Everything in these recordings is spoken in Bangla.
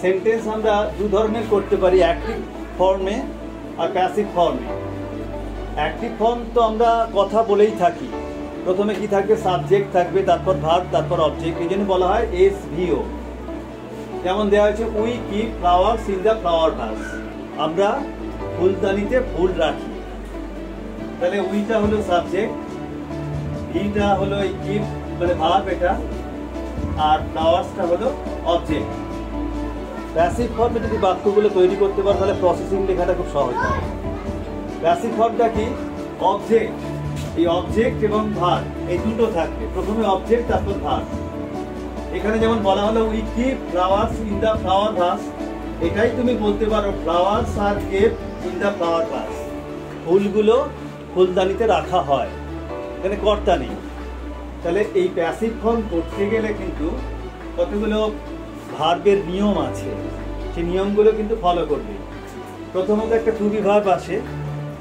সেন্টেন্স আমরা দু ধরনের করতে পারি, অ্যাক্টিভ ফর্মে আর প্যাসিভ ফর্মে। অ্যাক্টিভ ফর্ম তো আমরা কথা বলেই থাকি, প্রথমে কি থাকবে, সাবজেক্ট থাকবে, তারপর ভার্ব, তারপর অবজেক্ট, এই জন্য বলা হয় SVO। যেমন দেওয়া হয়েছে we keep flowers in the flower vase, আমরা ফুলদানিতে ফুল রাখি। তাহলে উইটা হলো সাবজেক্ট, ভিটা হলো এই কিপ মানে ভার্ব এটা, আর ফ্লাওয়ার্সটা হলো অবজেক্ট। প্যাসিভ ফর্মে যদি বাক্যগুলো তৈরি করতে পারো তাহলে প্রসেসিং লেখাটা খুব সহজ হয়। প্যাসিভ ফর্মটা কি, অবজেক্ট, এই অবজেক্ট এবং ভার্ব এই দুটো থাকবে, প্রথমে অবজেক্ট তারপর ভার্ব। এখানে যেমন বলা হলো we keep flowers in the flower vase, এটাই তুমি বলতে পারো flowers are kept in the flower vase, ফুলগুলো ফুলদানিতে রাখা হয়, এখানে কর্তা নেই। তাহলে এই প্যাসিভ ফর্ম করতে গেলে কিন্তু কতগুলো ভার্বের নিয়ম আছে, সেই নিয়মগুলো কিন্তু ফলো করবে। প্রথমত একটা টু বি ভার্ব আসে,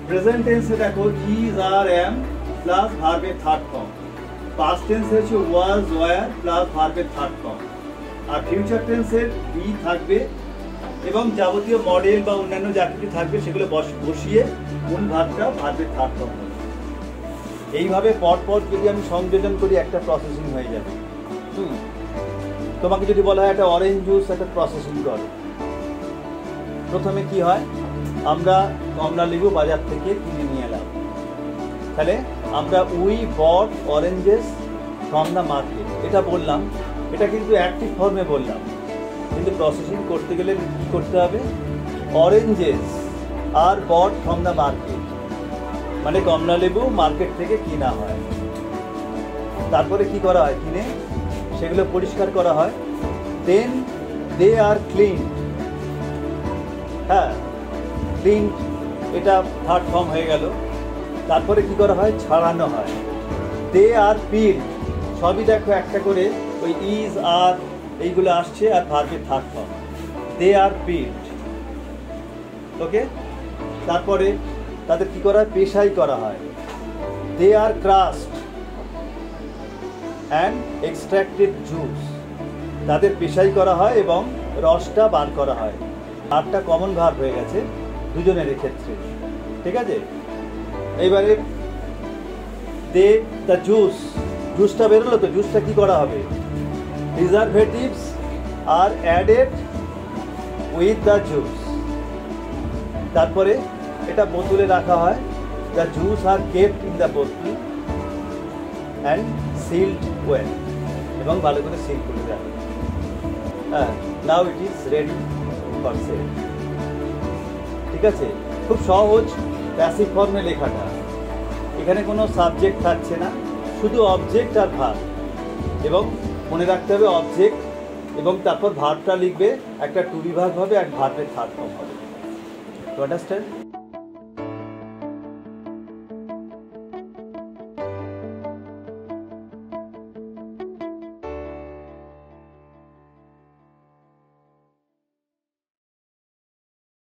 প্রেজেন্ট টেন্সে দেখো ইজ আর এম প্লাস ভার্বের থার্ড ফর্ম, পাস্ট টেন্সে হচ্ছে ওয়াজ ওয়্যার প্লাস ভার্বের থার্ড ফর্ম, আর ফিউচার টেন্সের বি থাকবে এবং যাবতীয় মডেল বা অন্যান্য যা কিছু থাকবে সেগুলো বসিয়ে মূল ভার্বটা ভার্বের থার্ড ফর্ম হবে। এইভাবে পরপর যদি আমি সংযোজন করি একটা প্রসেসিং হয়ে যাবে। তোমাকে যদি বলা হয় একটা অরেঞ্জ জুস একটা প্রসেসিং করো, প্রথমে কি হয়, আমরা কমলা লেবু বাজার থেকে কিনে নিয়ে এলাম, তাহলে আমরা we bot oranges from the market এটা বললাম, এটা কিন্তু অ্যাক্টিভ ফর্মে বললাম, কিন্তু প্রসেসিং করতে গেলে কি করতে হবে, oranges are bought from the market মানে কমলা লেবু মার্কেট থেকে কিনা হয়, তারপরে কি করা হয়, কিনে সেগুলো পরিষ্কার করা হয়, দেন দে আর ক্লিন, হ্যাঁ ক্লিন এটা থার্ড ফর্ম হয়ে গেল, তারপরে কি করা হয়, ছাড়ানো হয়, দে আর পিল, সবই দেখো একটা করে ওই ইজ আর এইগুলো আসছে আর ভার্বের থার্ড ফর্ম, দে আর পিল, ওকে। তারপরে তাদের কি করা হয়, পেশাই করা হয়, দে আর ক্রাস্ট অ্যান্ড এক্সট্রাক্টেড জুস, তাদের পেশাই করা হয় এবং রসটা বার করা হয়। আটটা কমন ভার্ব হয়ে গেছে দুজনের ক্ষেত্রে, ঠিক আছে। এইবারে দে দ্য জুস, জুসটা বেরোলো তো, জুসটা কি করা হবে, preservatives are added with the juice, তারপরে এটা বোতলে রাখা হয়, the juice are kept in the bottle and sealed well, এবং ভালো করে সিল করে দেওয়া হয়। হ্যাঁ, now it is ready for sale, ঠিক আছে। খুব সহজ প্যাসিভ ফর্মে লেখাটা, এখানে কোনো সাবজেক্ট থাকছে না, শুধু অবজেক্ট আর ভার্ব, এবং মনে রাখতে হবে অবজেক্ট এবং তারপর ভার্বটা লিখবে, একটা টু বি ভার্ব হবে আর ভার্বের থার্ড ফর্ম হবে। To understand?